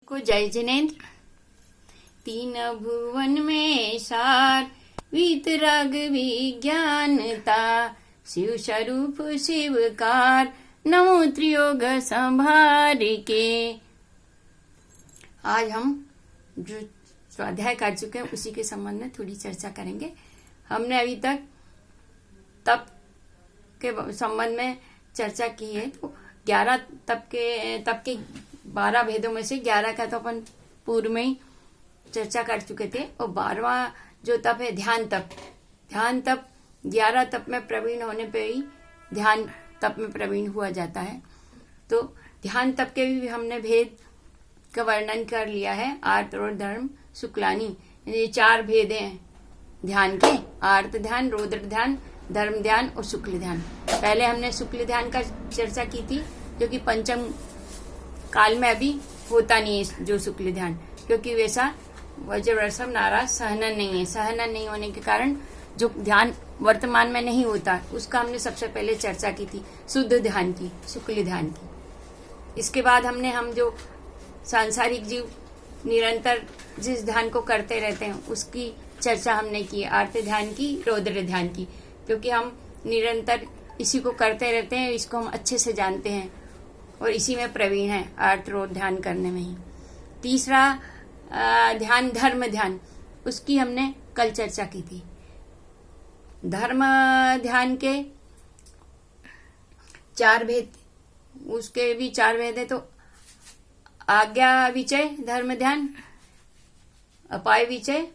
को जय जिनेन्द्र। तीन भुवन में सार वीतराग विज्ञानता, शिव स्वरूप शिवकार नमो त्रियोग संभार के। आज हम जो स्वाध्याय कर चुके हैं उसी के संबंध में थोड़ी चर्चा करेंगे। हमने अभी तक तप के संबंध में चर्चा की है, तो 11 तप के 12 भेदों में से 11 का तो अपन पूर्व में ही चर्चा कर चुके थे। और 12वां जो तप है ध्यान तप। ध्यान तप 11 तप में प्रवीण होने पे ही ध्यान तप में प्रवीण हुआ जाता है। तो ध्यान तप के भी हमने भेद का वर्णन कर लिया है। आर्त और धर्म शुक्लानी, ये 4 भेद हैं ध्यान के। आर्त ध्यान, रौद्र ध्यान, धर्म ध्यान और शुक्ल ध्यान। पहले हमने शुक्ल ध्यान का चर्चा की थी, जो कि पंचम काल में अभी होता नहीं है जो शुक्ल ध्यान, क्योंकि वैसा वज्रवसव नाराज सहनन नहीं है। सहनन नहीं होने के कारण जो ध्यान वर्तमान में नहीं होता, उसका हमने सबसे पहले चर्चा की थी, शुद्ध ध्यान की, शुक्ल ध्यान की। इसके बाद हम जो सांसारिक जीव निरंतर जिस ध्यान को करते रहते हैं उसकी चर्चा हमने की, आर्त ध्यान की, रौद्र ध्यान की, क्योंकि हम निरंतर इसी को करते रहते हैं, इसको हम अच्छे से जानते हैं और इसी में प्रवीण है, आर्त रौद्र ध्यान करने में ही। तीसरा ध्यान धर्म ध्यान, उसकी हमने कल चर्चा की थी। धर्म ध्यान के 4 भेद, उसके भी 4 भेद है। तो आज्ञा विचय धर्म ध्यान, अपाय विचय,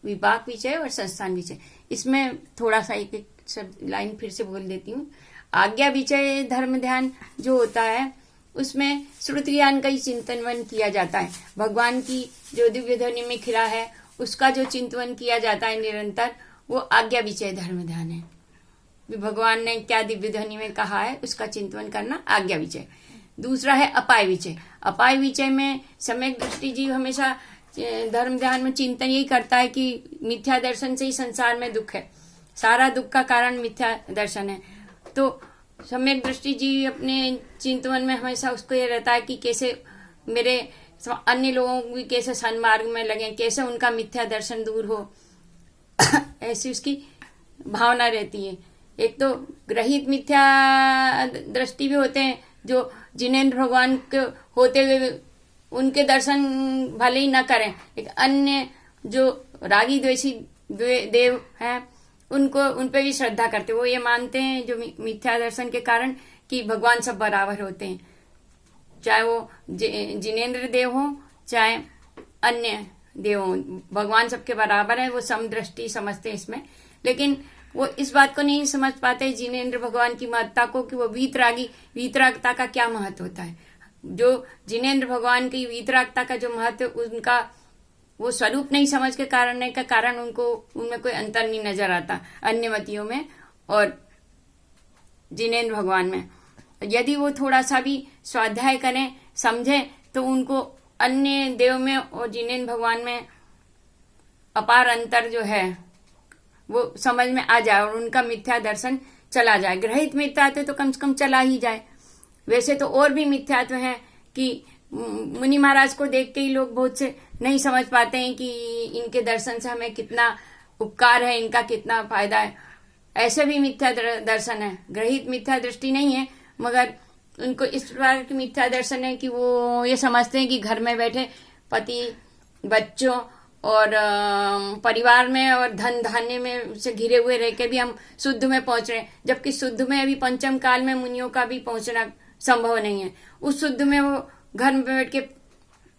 विपाक विचय और संस्थान विचय। इसमें थोड़ा सा एक शब्द लाइन फिर से बोल देती हूँ। आज्ञा विचय धर्म ध्यान जो होता है उसमें श्रुति ज्ञान का ही चिंतन किया जाता है। भगवान की जो दिव्य ध्वनि में खिला है उसका जो चिंतन किया जाता है निरंतर, वो आज्ञा विचय धर्म ध्यान है। भगवान ने क्या दिव्य ध्वनि में कहा है उसका चिंतन करना आज्ञा विचय। दूसरा है अपाय विचय। अपाय विचय में सम्यक दृष्टि जीव हमेशा धर्म ध्यान में चिंतन यही करता है कि मिथ्या दर्शन से ही संसार में दुख है, सारा दुख का कारण मिथ्या दर्शन है। तो सम्यक दृष्टि जी अपने चिंतन में हमेशा उसको ये रहता है कि कैसे मेरे अन्य लोगों भी कैसे सन्मार्ग में लगे, कैसे उनका मिथ्या दर्शन दूर हो, ऐसी उसकी भावना रहती है। एक तो ग्रहित मिथ्या दृष्टि भी होते हैं जो जिनेन्द्र भगवान के होते हुए उनके दर्शन भले ही न करें, एक अन्य जो रागी द्वेषी देव हैं उन पे भी श्रद्धा करते। वो ये मानते हैं जो मिथ्या दर्शन के कारण कि भगवान सब बराबर होते हैं, चाहे वो जिनेन्द्र देव हो चाहे अन्य देव हो, भगवान सबके बराबर है। वो समदृष्टि समझते हैं इसमें, लेकिन वो इस बात को नहीं समझ पाते जिनेन्द्र भगवान की महत्ता को, कि वो वीतरागता का क्या महत्व होता है। जो जिनेन्द्र भगवान की वीतरागता का जो महत्व, उनका वो स्वरूप नहीं समझ के कारण उनको उनमें कोई अंतर नहीं नजर आता अन्य मतियों में और जिनेन्द्र भगवान में। यदि वो थोड़ा सा भी स्वाध्याय करें, समझें, तो उनको अन्य देव में और जिनेन्द्र भगवान में अपार अंतर जो है वो समझ में आ जाए और उनका मिथ्या दर्शन चला जाए। ग्रहित मिथ्यात्व तो कम से कम चला ही जाए। वैसे तो और भी मिथ्यात्व है कि मुनि महाराज को देख के ही लोग बहुत से नहीं समझ पाते हैं कि इनके दर्शन से हमें कितना उपकार है, इनका कितना फायदा है। ऐसे भी मिथ्या दर्शन है, ग्रहित मिथ्या दृष्टि नहीं है, मगर उनको इस प्रकार की मिथ्या दर्शन है कि वो ये समझते हैं कि घर में बैठे पति, बच्चों और परिवार में और धन धान्य में से घिरे हुए रह के भी हम शुद्ध में पहुंच रहे हैं, जबकि शुद्ध में अभी पंचम काल में मुनियों का भी पहुंचना संभव नहीं है। उस शुद्ध में वो घर में बैठ के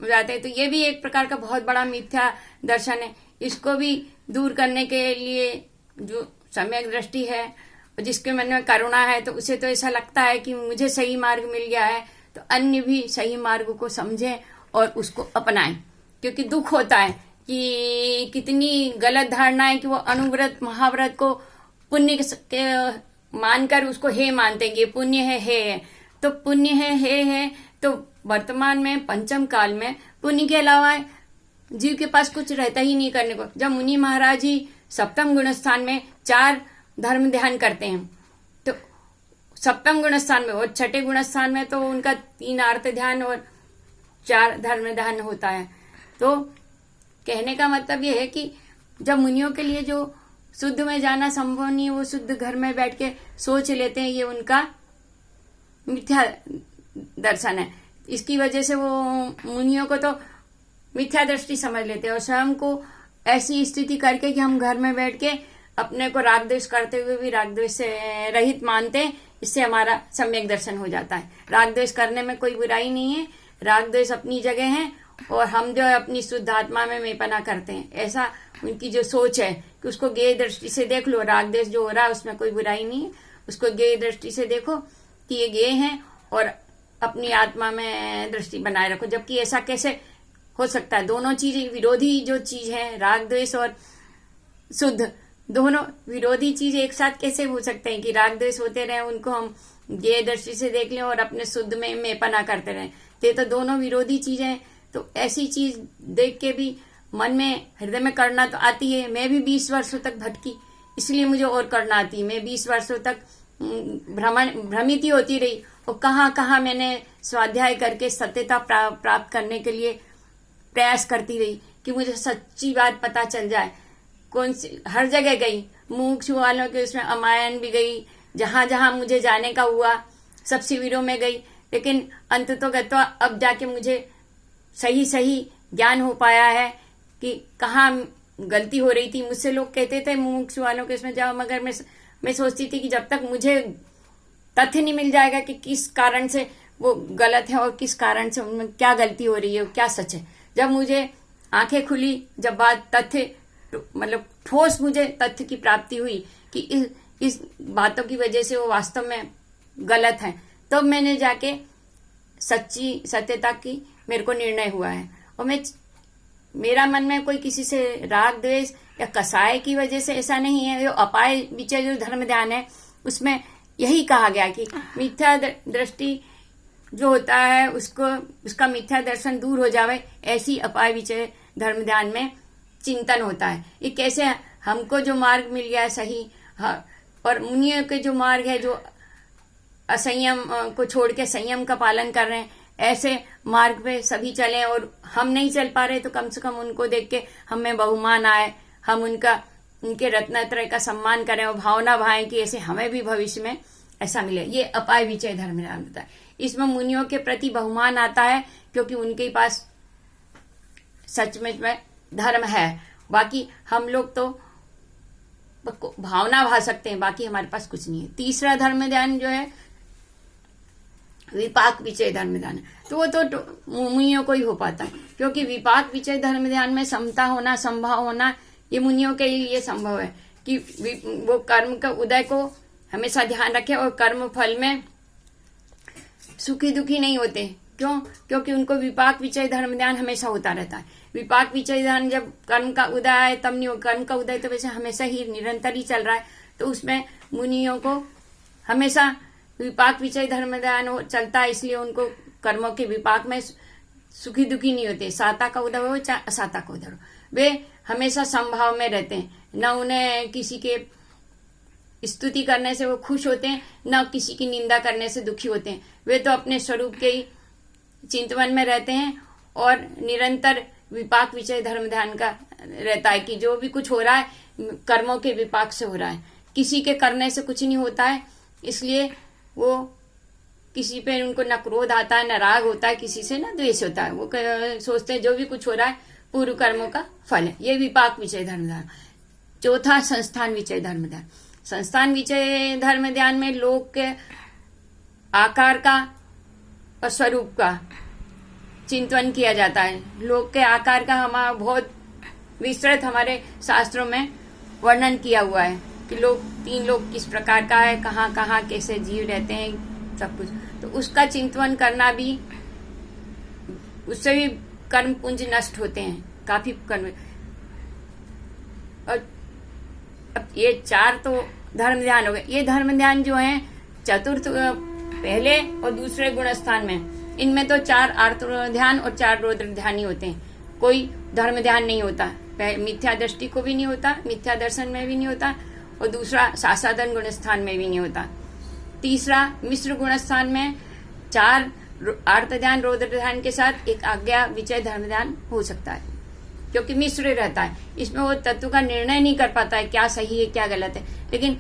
जाते हैं। तो ये भी एक प्रकार का बहुत बड़ा मिथ्या दर्शन है। इसको भी दूर करने के लिए जो सम्यक दृष्टि है, जिसके मन में करुणा है, तो उसे तो ऐसा लगता है कि मुझे सही मार्ग मिल गया है, तो अन्य भी सही मार्ग को समझें और उसको अपनाएं। क्योंकि दुख होता है कि कितनी गलत धारणा है कि वो अनुव्रत महाव्रत को पुण्य के मानकर उसको हे मानते हैं, पुण्य है, हे तो पुण्य है तो वर्तमान में पंचम काल में पुण्य के अलावा जीव के पास कुछ रहता ही नहीं करने को। जब मुनि महाराज ही सप्तम गुणस्थान में 4 धर्म ध्यान करते हैं, तो सप्तम गुणस्थान में और छठे गुणस्थान में तो उनका 3 आर्त ध्यान और चार धर्म ध्यान होता है। तो कहने का मतलब ये है कि जब मुनियों के लिए जो शुद्ध में जाना संभव नहीं, वो शुद्ध घर में बैठ के सोच लेते हैं, ये उनका मिथ्या दर्शन है। इसकी वजह से वो मुनियों को तो मिथ्या दृष्टि समझ लेते हैं और स्वयं को ऐसी स्थिति करके कि हम घर में बैठ के अपने को राग द्वेष करते हुए भी राग द्वेष से रहित मानते हैं। इससे हमारा सम्यक दर्शन हो जाता है। राग द्वेष करने में कोई बुराई नहीं है, राग द्वेष अपनी जगह है और हम जो है अपनी शुद्ध आत्मा में मेपना करते हैं। ऐसा उनकी जो सोच है कि उसको ज्ञेय दृष्टि से देख लो, राग द्वेष जो हो रहा है उसमें कोई बुराई नहीं है, उसको ज्ञेय दृष्टि से देखो कि ये ज्ञेय है और अपनी आत्मा में दृष्टि बनाए रखो। जबकि ऐसा कैसे हो सकता है? दोनों चीज विरोधी जो चीज है, राग द्वेष और शुद्ध, दोनों विरोधी चीज एक साथ कैसे हो सकते हैं कि राग द्वेष होते रहे, उनको हम ज्ञेय दृष्टि से देख लें और अपने शुद्ध में मेपना करते रहें। ये तो दोनों विरोधी चीजें हैं। तो ऐसी चीज देख के भी मन में, हृदय में करना तो आती है। मैं भी 20 वर्षों तक भटकी, इसलिए मुझे और करना आती है। मैं 20 वर्षों तक भ्रमित ही होती रही और कहाँ कहाँ मैंने स्वाध्याय करके सत्यता प्राप्त करने के लिए प्रयास करती रही कि मुझे सच्ची बात पता चल जाए। कौन सी हर जगह गई, मुमुक्षु वालों के उसमें अमायन भी गई, जहां जहां मुझे जाने का हुआ सब शिविरों में गई, लेकिन अंत तो गत्वा अब जाके मुझे सही सही ज्ञान हो पाया है कि कहाँ गलती हो रही थी। मुझसे लोग कहते थे मुमुक्षु वालों के उसमें जाओ, मगर मैं सोचती थी कि जब तक मुझे तथ्य नहीं मिल जाएगा कि किस कारण से वो गलत है और किस कारण से उनमें क्या गलती हो रही है, क्या सच है। जब मुझे आंखें खुली, जब बात तथ्य मतलब ठोस मुझे तथ्य की प्राप्ति हुई कि इस बातों की वजह से वो वास्तव में गलत है, तो मैंने जाके सच्ची सत्यता की मेरे को निर्णय हुआ है। और मेरा मन में कोई किसी से राग द्वेष या कसाय की वजह से ऐसा नहीं है। जो अपाय विचय जो धर्म ध्यान है उसमें यही कहा गया कि मिथ्या दृष्टि जो होता है उसका मिथ्या दर्शन दूर हो जावे, ऐसी अपाय विचय धर्म ध्यान में चिंतन होता है। ये कैसे हमको जो मार्ग मिल गया है सही, हाँ, और मुनियों के जो मार्ग है जो असंयम को छोड़ के संयम का पालन कर रहे हैं, ऐसे मार्ग पे सभी चले। और हम नहीं चल पा रहे तो कम से कम उनको देख के हमें बहुमान आए, हम उनके रत्नत्रय का सम्मान करें और भावना भाएं कि ऐसे हमें भी भविष्य में ऐसा मिले। ये अपाय विचय धर्म ध्यान होता है। इसमें मुनियों के प्रति बहुमान आता है क्योंकि उनके पास सचमुच में धर्म है। बाकी हम लोग तो भावना भा सकते हैं, बाकी हमारे पास कुछ नहीं है। तीसरा धर्म ध्यान जो है विपाक विचय धर्म ध्यान, तो वो तो मुनियों को ही हो पाता है, क्योंकि विपाक विचय धर्म ध्यान में समता होना, संभाव होना, ये मुनियों के लिए संभव है कि वो कर्म का उदय को हमेशा ध्यान रखे और कर्म फल में सुखी दुखी नहीं होते। क्यों? क्योंकि उनको विपाक विचय धर्म ध्यान हमेशा होता रहता है। विपाक विचय ध्यान जब कर्म का उदय आए तब नहीं हो, कर्म का उदय तो वैसे हमेशा ही निरंतर ही चल रहा है, तो उसमें मुनियों को हमेशा विपाक विचय धर्म ध्यान चलता है, इसलिए उनको कर्मों के विपाक में सुखी दुखी नहीं होते। साता का उदय हो चाहे असाता का उदय हो, वे हमेशा समभाव में रहते हैं। न उन्हें किसी के स्तुति करने से वो खुश होते हैं, न किसी की निंदा करने से दुखी होते हैं। वे तो अपने स्वरूप के ही चिंतन में रहते हैं और निरंतर विपाक विचय धर्म ध्यान का रहता है कि जो भी कुछ हो रहा है कर्मों के विपाक से हो रहा है, किसी के करने से कुछ नहीं होता है। इसलिए वो किसी पे उनको न क्रोध आता है, न राग होता है, किसी से न द्वेष होता है। वो सोचते हैं जो भी कुछ हो रहा है पूर्व कर्मों का फल है। ये विपाक विचय धर्म ध्यान। चौथा संस्थान विचय धर्म ध्यान। संस्थान विचय धर्म ध्यान में लोक के आकार का और स्वरूप का चिंतन किया जाता है। लोक के आकार का हमारा बहुत विस्तृत हमारे शास्त्रों में वर्णन किया हुआ है कि लोग 3 लोग किस प्रकार का है, कहाँ कहाँ कैसे जीव रहते हैं, सब कुछ। तो उसका चिंतन करना भी, उससे भी कर्म पुंज नष्ट होते हैं काफी कर्म। और अब ये 4 तो धर्म ध्यान हो गए। ये धर्म ध्यान जो है चतुर्थ पहले और दूसरे गुण स्थान में, इनमें तो 4 आर्त्र ध्यान और 4 रौद्र ध्यान ही होते हैं। कोई धर्म ध्यान नहीं होता, मिथ्या दृष्टि को भी नहीं होता, मिथ्या दर्शन में भी नहीं होता, और दूसरा सासादन गुण स्थान में भी नहीं होता। तीसरा मिश्र गुण स्थान में 4 आर्त ध्यान रौद्र ध्यान के साथ एक आज्ञा विचय धर्म ध्यान हो सकता है, क्योंकि मिश्र रहता है। इसमें वो तत्व का निर्णय नहीं कर पाता है क्या सही है क्या गलत है, लेकिन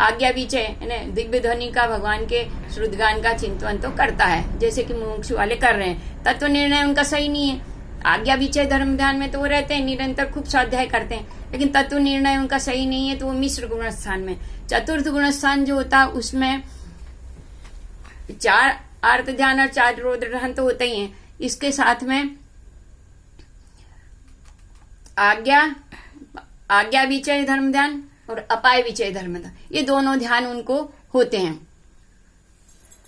आज्ञा विचय दिव्य ध्वनि का भगवान के श्रुतगान का चिंतन तो करता है, जैसे कि मुमुक्षु वाले कर रहे हैं। तत्व निर्णय उनका सही नहीं है। आज्ञा विचय धर्म ध्यान में तो वो रहते हैं, निरंतर खूब स्वाध्याय करते हैं, लेकिन तत्व निर्णय उनका सही नहीं है, तो वो मिश्र गुणस्थान में। चतुर्थ गुणस्थान जो होता है उसमें 4 आर्त ध्यान और 4 रौद्र ध्यान तो होते ही हैं। इसके साथ में आज्ञा विचय धर्म ध्यान और अपाय विचय धर्म ध्यान, ये दोनों ध्यान उनको होते हैं।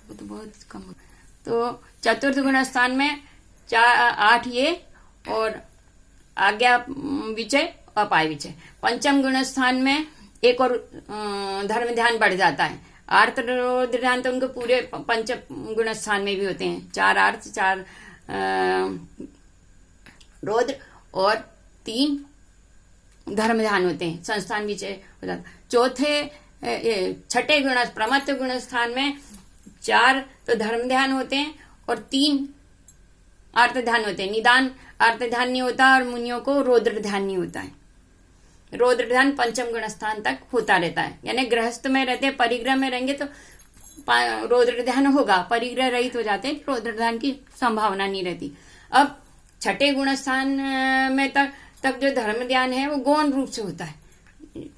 वो तो बहुत कम होता है। तो चतुर्थ गुणस्थान में 8 ये और आज्ञा विचय अपाय विचय। पंचम गुणस्थान में एक और धर्म ध्यान बढ़ जाता है। आर्त रौद्र ध्यान तो उनको पूरे पंचम गुणस्थान में भी होते हैं, 4 आर्त 4 रौद्र और 3 धर्म ध्यान होते हैं, संस्थान विचय हो जाता है। चौथे 6ठे गुण प्रमत्त गुण स्थान में 4 तो धर्म ध्यान होते हैं और 3 आर्त ध्यान होते हैं। निदान आर्त ध्यान नहीं होता और मुनियों को रौद्र ध्यान नहीं होता है। रौद्र ध्यान पंचम गुण स्थान तक होता रहता है, यानी गृहस्थ में रहते हैं, परिग्रह में रहेंगे तो रौद्र ध्यान होगा, परिग्रह रहित हो जाते हैं, रौद्र ध्यान की संभावना नहीं रहती। अब 6ठे गुण स्थान में तक जो धर्म ध्यान है वो गौण रूप से होता है।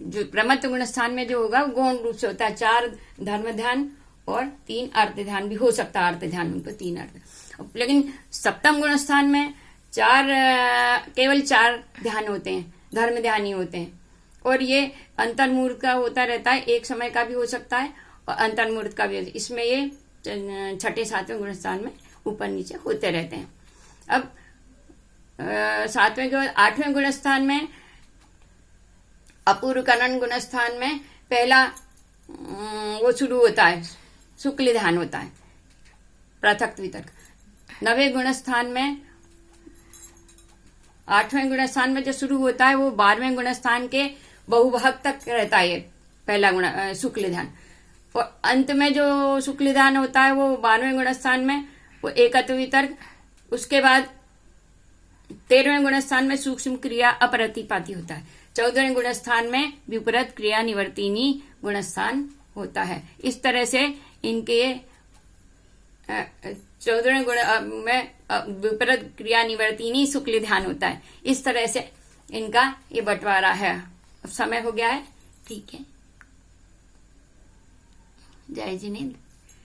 जो प्रमत्त गुण स्थान में जो होगा वो गौण रूप से होता है। 4 धर्म ध्यान और 3 अर्थ ध्यान भी हो सकता है। अर्थ ध्यान उनको 3 अर्थ, लेकिन सप्तम गुण स्थान में केवल 4 ध्यान होते हैं, धर्म ध्यान ही होते हैं। और ये अंतर्मूर्त का होता रहता है, एक समय का भी हो सकता है और अंतर्मूर्त का भी होता है। इसमें ये 6ठे 7वें गुण स्थान में ऊपर नीचे होते रहते हैं। अब 7वें के बाद 8वें गुण स्थान में अपूर्वकरण गुण स्थान में पहला वो शुरू होता है, शुक्ल ध्यान होता है, पृथक वितर्क। 9वें गुण स्थान में 8वें गुण स्थान में जो शुरू होता है वो 12वें गुण स्थान के बहुभाग तक रहता है, पहला गुण शुक्ल ध्यान। और अंत में जो शुक्ल ध्यान होता है वो 12वें गुण स्थान में वो एकत्व वितर्क। उसके बाद 13वें गुण स्थान में सूक्ष्म क्रिया अप्रतिपाती होता है। 14वें गुण स्थान में विपरीत क्रिया निवर्तिनी गुण स्थान होता है। इस तरह से इनके 14वें गुण में विपरीत क्रिया निवर्तिनी शुक्ल ध्यान होता है। इस तरह से इनका ये बंटवारा है। अब समय हो गया है, ठीक है। जय जिनेंद्र।